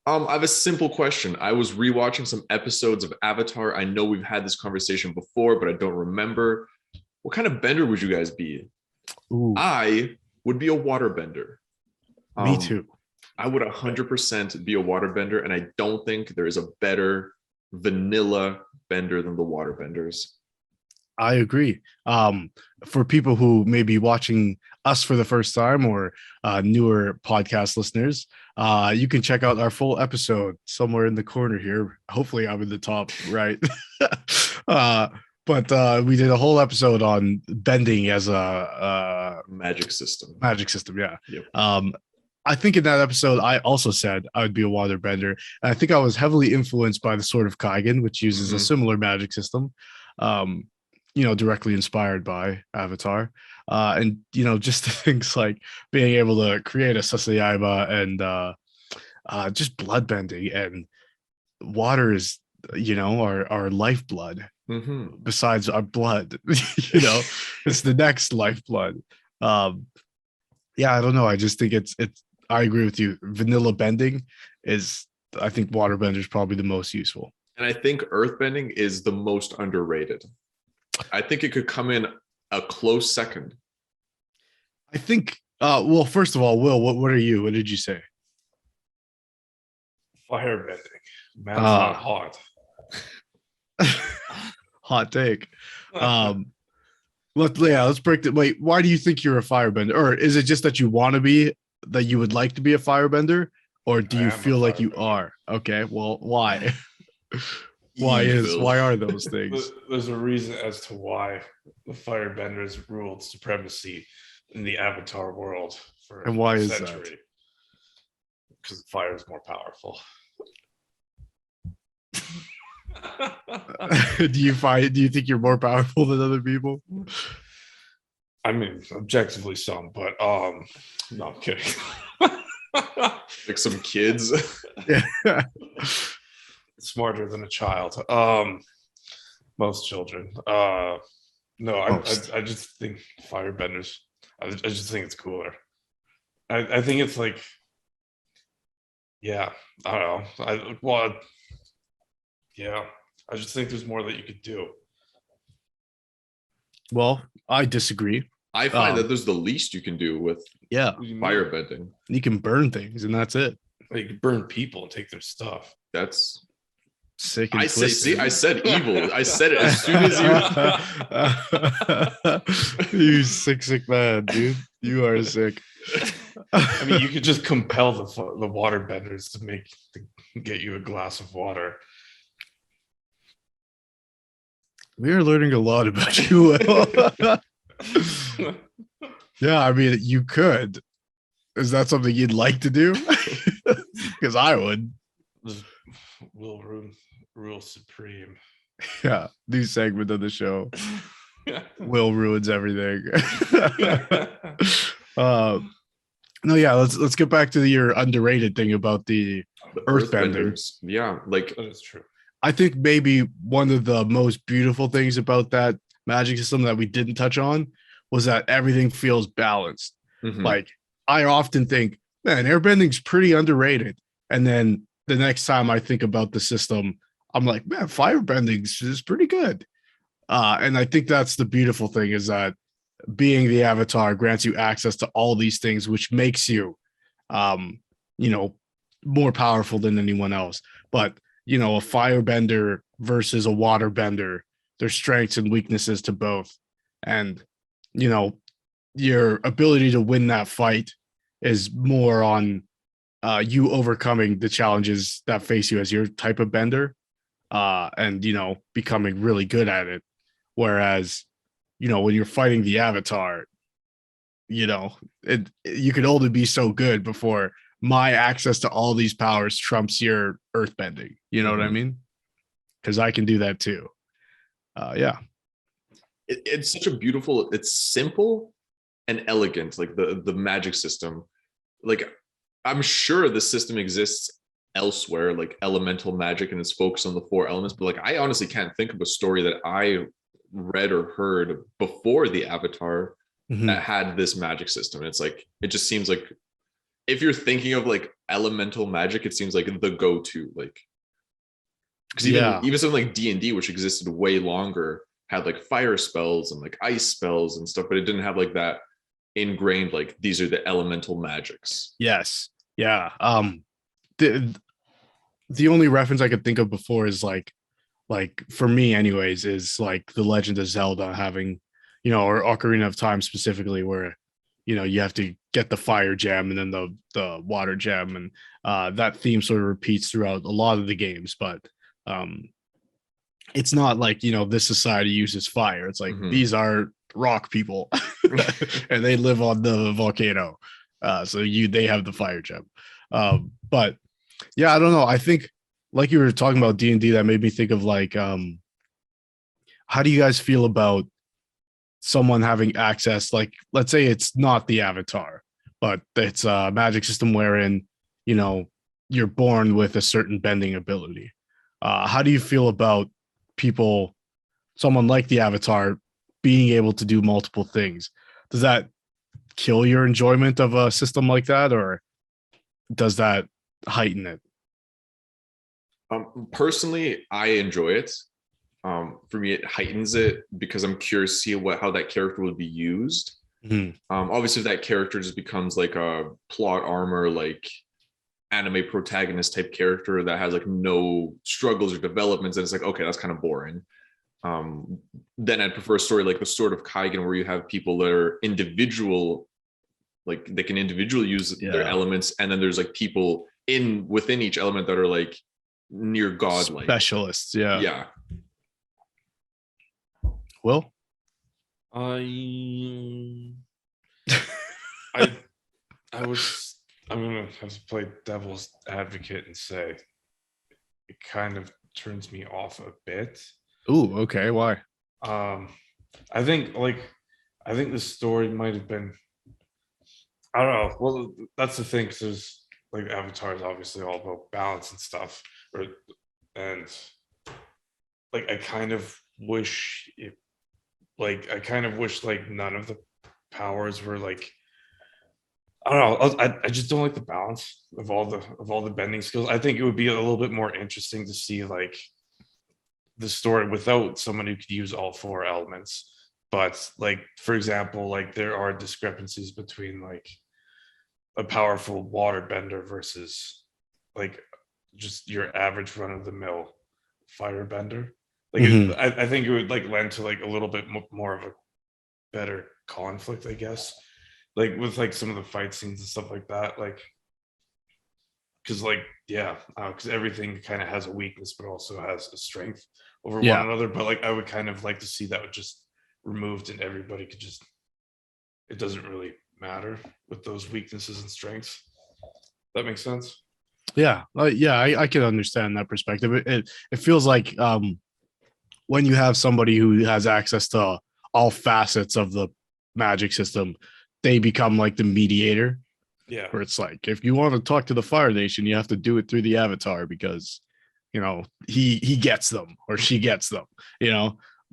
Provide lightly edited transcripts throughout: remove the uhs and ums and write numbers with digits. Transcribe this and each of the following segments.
I have a simple question. I was rewatching some episodes of Avatar. I know we've had this conversation before, but I don't remember. What kind of bender would you guys be? Ooh, I would be a water bender. me Um, too. I would 100% be a water bender, and I don't think there is a better vanilla bender than the water benders. I agree. For people who may be watching us for the first time or newer podcast listeners, you can check out our full episode somewhere in the corner here. Hopefully, I'm in the top right. uh, but we did a whole episode on bending as a Magic system. magic system. Yeah. Yep. I think in that episode, I also said I would be a water bender. And I think I was heavily influenced by the Sword of Kaigen, which uses a similar magic system. Um, directly inspired by Avatar. And, just things like being able to create a Sasayama and just blood bending and water is, our lifeblood besides our blood, it's the next lifeblood. Um, yeah, I don't know. I just think I agree with you. Vanilla bending I think water bender is probably the most useful. And I think earthbending is the most underrated. I think it could come in a close second. I think, well, first of all, Will, what are you? What did you say? Firebending. Man's not hot. Hot take. Let's break it. Wait, why do you think you're a firebender? Or is it just that you want to be, that you would like to be a firebender? Or do you feel like you are? Okay, well, why? Why are those things? There's a reason as to why the firebenders ruled supremacy in the Avatar world for and why a is century. that? Because fire is more powerful. Do you think you're more powerful than other people? I mean, objectively some, but no, I'm kidding. Like some kids. Yeah. Smarter than a child. Most children. No, I just think firebenders. I just think it's cooler. I think it's like, yeah, I don't know. Yeah, I just think there's more that you could do. Well, I disagree. I find that there's the least you can do with firebending. You can burn things, and that's it. You can burn people and take their stuff. That's sick. And I said evil. I said it as soon as you sick man, dude. You are sick. I mean, you could just compel the water benders to get you a glass of water. We are learning a lot about you. Yeah, I mean, you could. Is that something you'd like to do? Because I would. Will rule supreme. Yeah, new segment of the show. Will ruins everything. No, yeah, let's get back to your underrated thing about the earthbenders. Yeah, like that is true. I think maybe one of the most beautiful things about that magic system that we didn't touch on was that everything feels balanced. Like, I often think, man, airbending's pretty underrated. And then the next time I think about the system, I'm like, man, firebending is pretty good. And I think that's the beautiful thing, is that being the Avatar grants you access to all these things, which makes you, more powerful than anyone else. But, a firebender versus a waterbender, there's strengths and weaknesses to both. And, your ability to win that fight is more on you overcoming the challenges that face you as your type of bender, and, becoming really good at it. Whereas, when you're fighting the Avatar, you could only be so good before my access to all these powers trumps your earthbending. You know what I mean? Because I can do that too. Yeah. It's such a beautiful, it's simple and elegant, like the magic system. Like, I'm sure the system exists elsewhere, like elemental magic, and it's focused on the 4 elements. But like, I honestly can't think of a story that I read or heard before the Avatar that had this magic system. And it's like, it just seems like if you're thinking of like elemental magic, it seems like the go-to, like, because even something like D&D, which existed way longer, had like fire spells and like ice spells and stuff, but it didn't have like that ingrained, like, these are the elemental magics. Yes. Yeah. The only reference I could think of before is like for me anyways, is like the Legend of Zelda having, or Ocarina of Time specifically, where you have to get the fire gem and then the water gem, and that theme sort of repeats throughout a lot of the games. But it's not like, this society uses fire. It's like these are rock people and they live on the volcano, so they have the fire gem. But yeah, I don't know, I think, like you were talking about D&D, that made me think of like, how do you guys feel about someone having access, like, let's say it's not the avatar, but it's a magic system wherein, you're born with a certain bending ability. How do you feel about someone like the avatar being able to do multiple things? Does that kill your enjoyment of a system like that, or does that heighten it? Personally, I enjoy it. For me, it heightens it because I'm curious to see how that character would be used. Obviously, if that character just becomes like a plot armor, like anime protagonist type character that has like no struggles or developments, and it's like, okay, that's kind of boring. Then I'd prefer a story like the Sword of Kaigen, where you have people that are individual, like they can individually use their elements, and then there's like people within each element that are like near godlike specialists. Yeah. Will? I'm gonna have to play devil's advocate and say it kind of turns me off a bit. Ooh, okay. Why? I think the story might have been, I don't know. Well, that's the thing, because like Avatar is obviously all about balance and stuff, and like I kind of wish like none of the powers were like, I don't know. I just don't like the balance of all the bending skills. I think it would be a little bit more interesting to see like the story without someone who could use all four elements. But like, for example, like there are discrepancies between like a powerful water bender versus like just your average run of the mill fire bender. Like I think it would like lend to like a little bit more of a better conflict, I guess, like with like some of the fight scenes and stuff like that, like because like because everything kind of has a weakness but also has a strength over one another. But like I would kind of like to see that just removed, and everybody could just, it doesn't really matter with those weaknesses and strengths. That makes sense. I can understand that perspective. It feels like when you have somebody who has access to all facets of the magic system, they become like the mediator. Yeah. Where it's like, if you want to talk to the Fire Nation, you have to do it through the avatar, because he gets them or she gets them,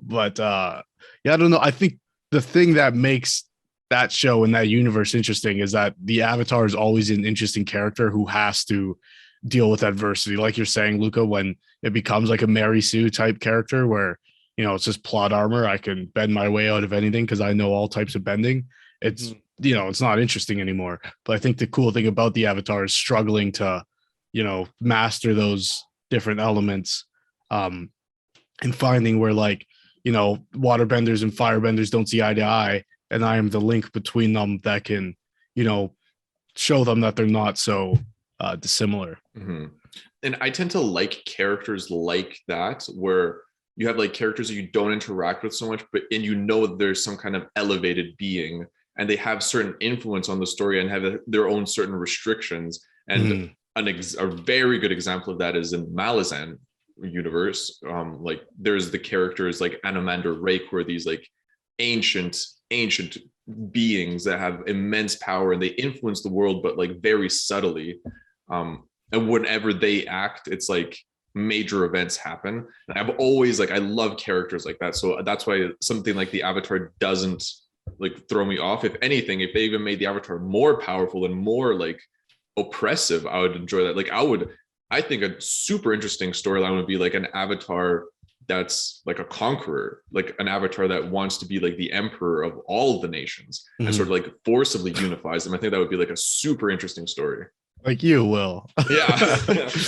But I don't know. I think the thing that makes that show and that universe interesting is that the avatar is always an interesting character who has to deal with adversity. Like you're saying, Luca, when it becomes like a Mary Sue type character where, it's just plot armor, I can bend my way out of anything because I know all types of bending. It's, it's not interesting anymore. But I think the cool thing about the avatar is struggling to, master those different elements, and finding where like, waterbenders and firebenders don't see eye to eye, and I am the link between them that can, show them that they're not so dissimilar. And I tend to like characters like that, where you have like characters that you don't interact with so much, and there's some kind of elevated being, and they have certain influence on the story and have their own certain restrictions. And a very good example of that is in Malazan universe. Like there's the characters like Anomander Rake, who are these like ancient beings that have immense power, and they influence the world, but like very subtly. And whenever they act, it's like major events happen. And I've always I love characters like that. So that's why something like the Avatar doesn't like throw me off. If anything, if they even made the Avatar more powerful and more like oppressive, I would enjoy that. Like I think a super interesting storyline would be like an avatar that's like a conqueror, like an avatar that wants to be like the emperor of all of the nations and sort of like forcibly unifies them. I think that would be like a super interesting story. Like you, Will. Yeah.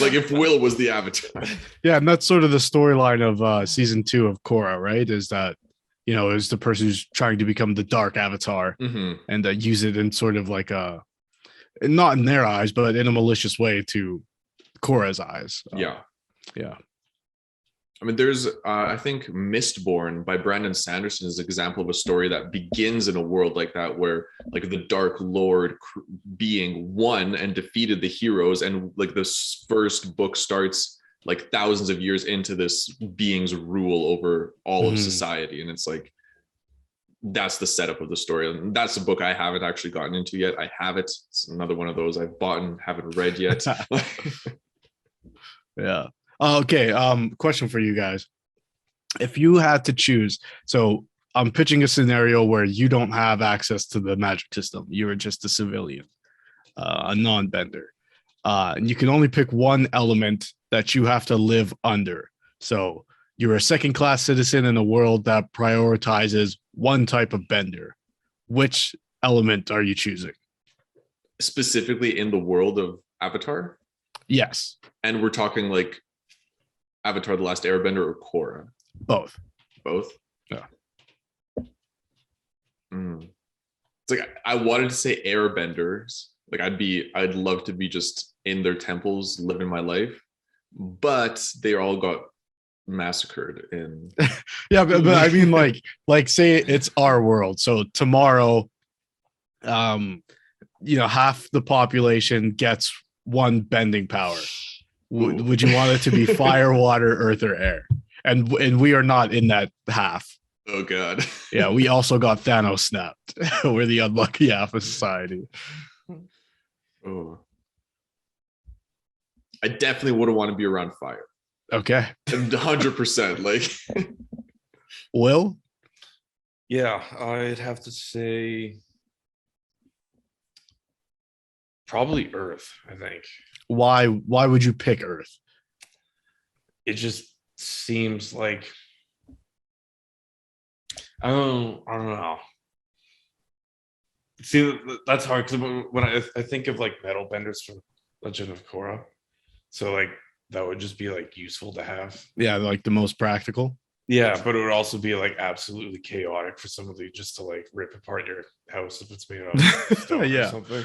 Like if Will was the avatar. Yeah, and that's sort of the storyline of season 2 of Korra, right? Is that, you know, is the person who's trying to become the dark avatar and use it in sort of like a, not in their eyes, but in a malicious way to Korra's eyes. Yeah. I mean, there's, I think, Mistborn by Brandon Sanderson is an example of a story that begins in a world like that, where like the Dark Lord being won and defeated the heroes. And like this first book starts like thousands of years into this being's rule over all of society. And it's like, that's the setup of the story. And that's a book I haven't actually gotten into yet. I have it. It's another one of those I've bought and haven't read yet. Yeah. Okay. Question for you guys. If you had to choose, so I'm pitching a scenario where you don't have access to the magic system. You're just a civilian, a non-bender. And you can only pick one element that you have to live under. So you're a second-class citizen in a world that prioritizes one type of bender. Which element are you choosing? Specifically in the world of Avatar? Yes. And we're talking like Avatar: The Last Airbender or Korra? Both. Yeah. It's like I wanted to say airbenders. Like I'd love to be just in their temples living my life, but they all got massacred in. Yeah, but I mean, like say it's our world. So tomorrow, you know, half the population gets one bending power. Would you want it to be fire, water, earth, or air? And we are not in that half. Oh god. Yeah, we also got Thanos snapped. We're the unlucky half of society. Oh. I definitely wouldn't want to be around fire. Okay. 100%. Like Will? Yeah, I'd have to say probably Earth, I think. Why would you pick Earth? It just seems like I don't know. See, that's hard because when I think of like metal benders from Legend of Korra, so like that would just be like useful to have. Yeah, like the most practical. Yeah, but it would also be like absolutely chaotic for somebody just to like rip apart your house if it's made out of stone or something.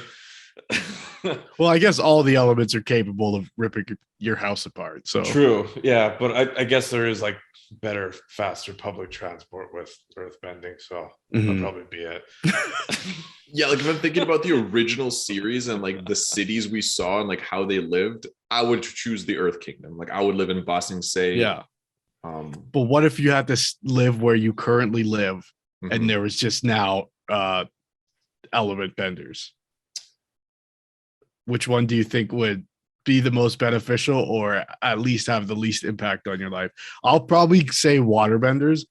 Well, I guess all the elements are capable of ripping your house apart. So true, yeah, but I guess there is like better, faster public transport with earth bending, so that'll probably be it. Yeah, like if I'm thinking about the original series and like the cities we saw and like how they lived, I would choose the Earth Kingdom. Like I would live in Ba Sing Se. Yeah. But what if you had to live where you currently live and there was just now element benders? Which one do you think would be the most beneficial or at least have the least impact on your life? I'll probably say waterbenders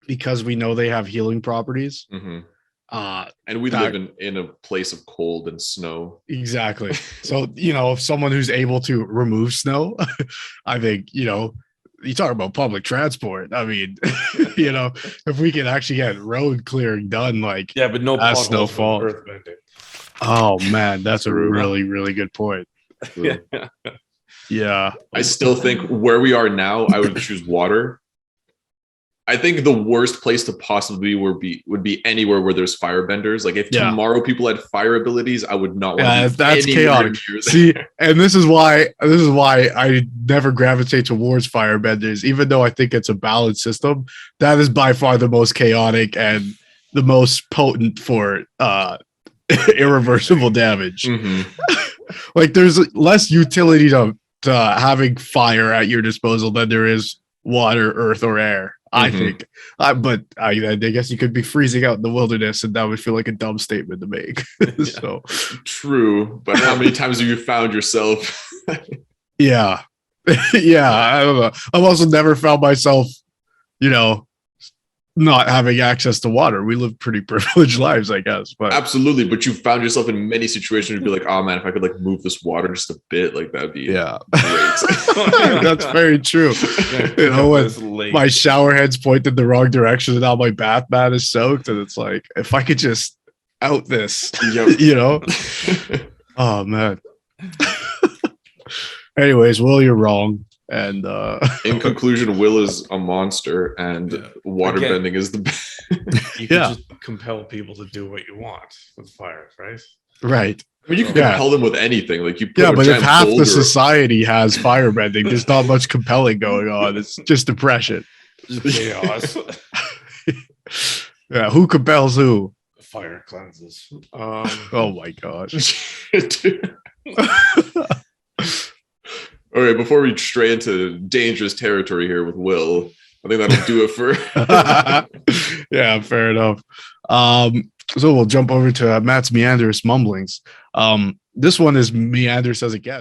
because we know they have healing properties. And we live in a place of cold and snow. Exactly. So, you know, if someone who's able to remove snow, I think, you know, you talk about public transport. I mean, you know, if we can actually get road clearing done, like but no snowfall. Earth bending. Oh man, that's a really, really good point. Yeah. I still think where we are now, I would choose water. I think the worst place to possibly would be anywhere where there's firebenders. Like if tomorrow people had fire abilities, I would not want to. That's chaotic. See, and this is why I never gravitate towards firebenders, even though I think it's a balanced system. That is by far the most chaotic and the most potent for irreversible damage. Like there's less utility to having fire at your disposal than there is water, earth, or air. I think, but I guess you could be freezing out in the wilderness, and that would feel like a dumb statement to make. So true, but how many times have you found yourself? Yeah, I don't know. I've also never found myself, you know, not having access to water. We live pretty privileged lives, I guess. But Absolutely, but you found yourself in many situations to be like, oh man, if I could like move this water just a bit, like that'd be yeah, great. that's very true. You know, when my shower head's pointed the wrong direction and now my bath mat is soaked, and it's like, if I could just out this, Yep. you know. Oh man. Anyways, Will, you're wrong. And In conclusion, Will is a monster, and Yeah. waterbending is the best. You can Yeah. just compel people to do what you want with fire, right? right. I mean, you can Yeah. compel them with anything. Like you put Yeah, a but if giant half the boulder- society has firebending, there's not much compelling going on. It's just depression. Just chaos. Yeah, who compels who? Fire cleanses. Oh my gosh. All right, before we stray into dangerous territory here with Will, I think that'll do it for. Yeah, fair enough. So we'll jump over to Matt's meandrous mumblings. This one is meandrous as it gets.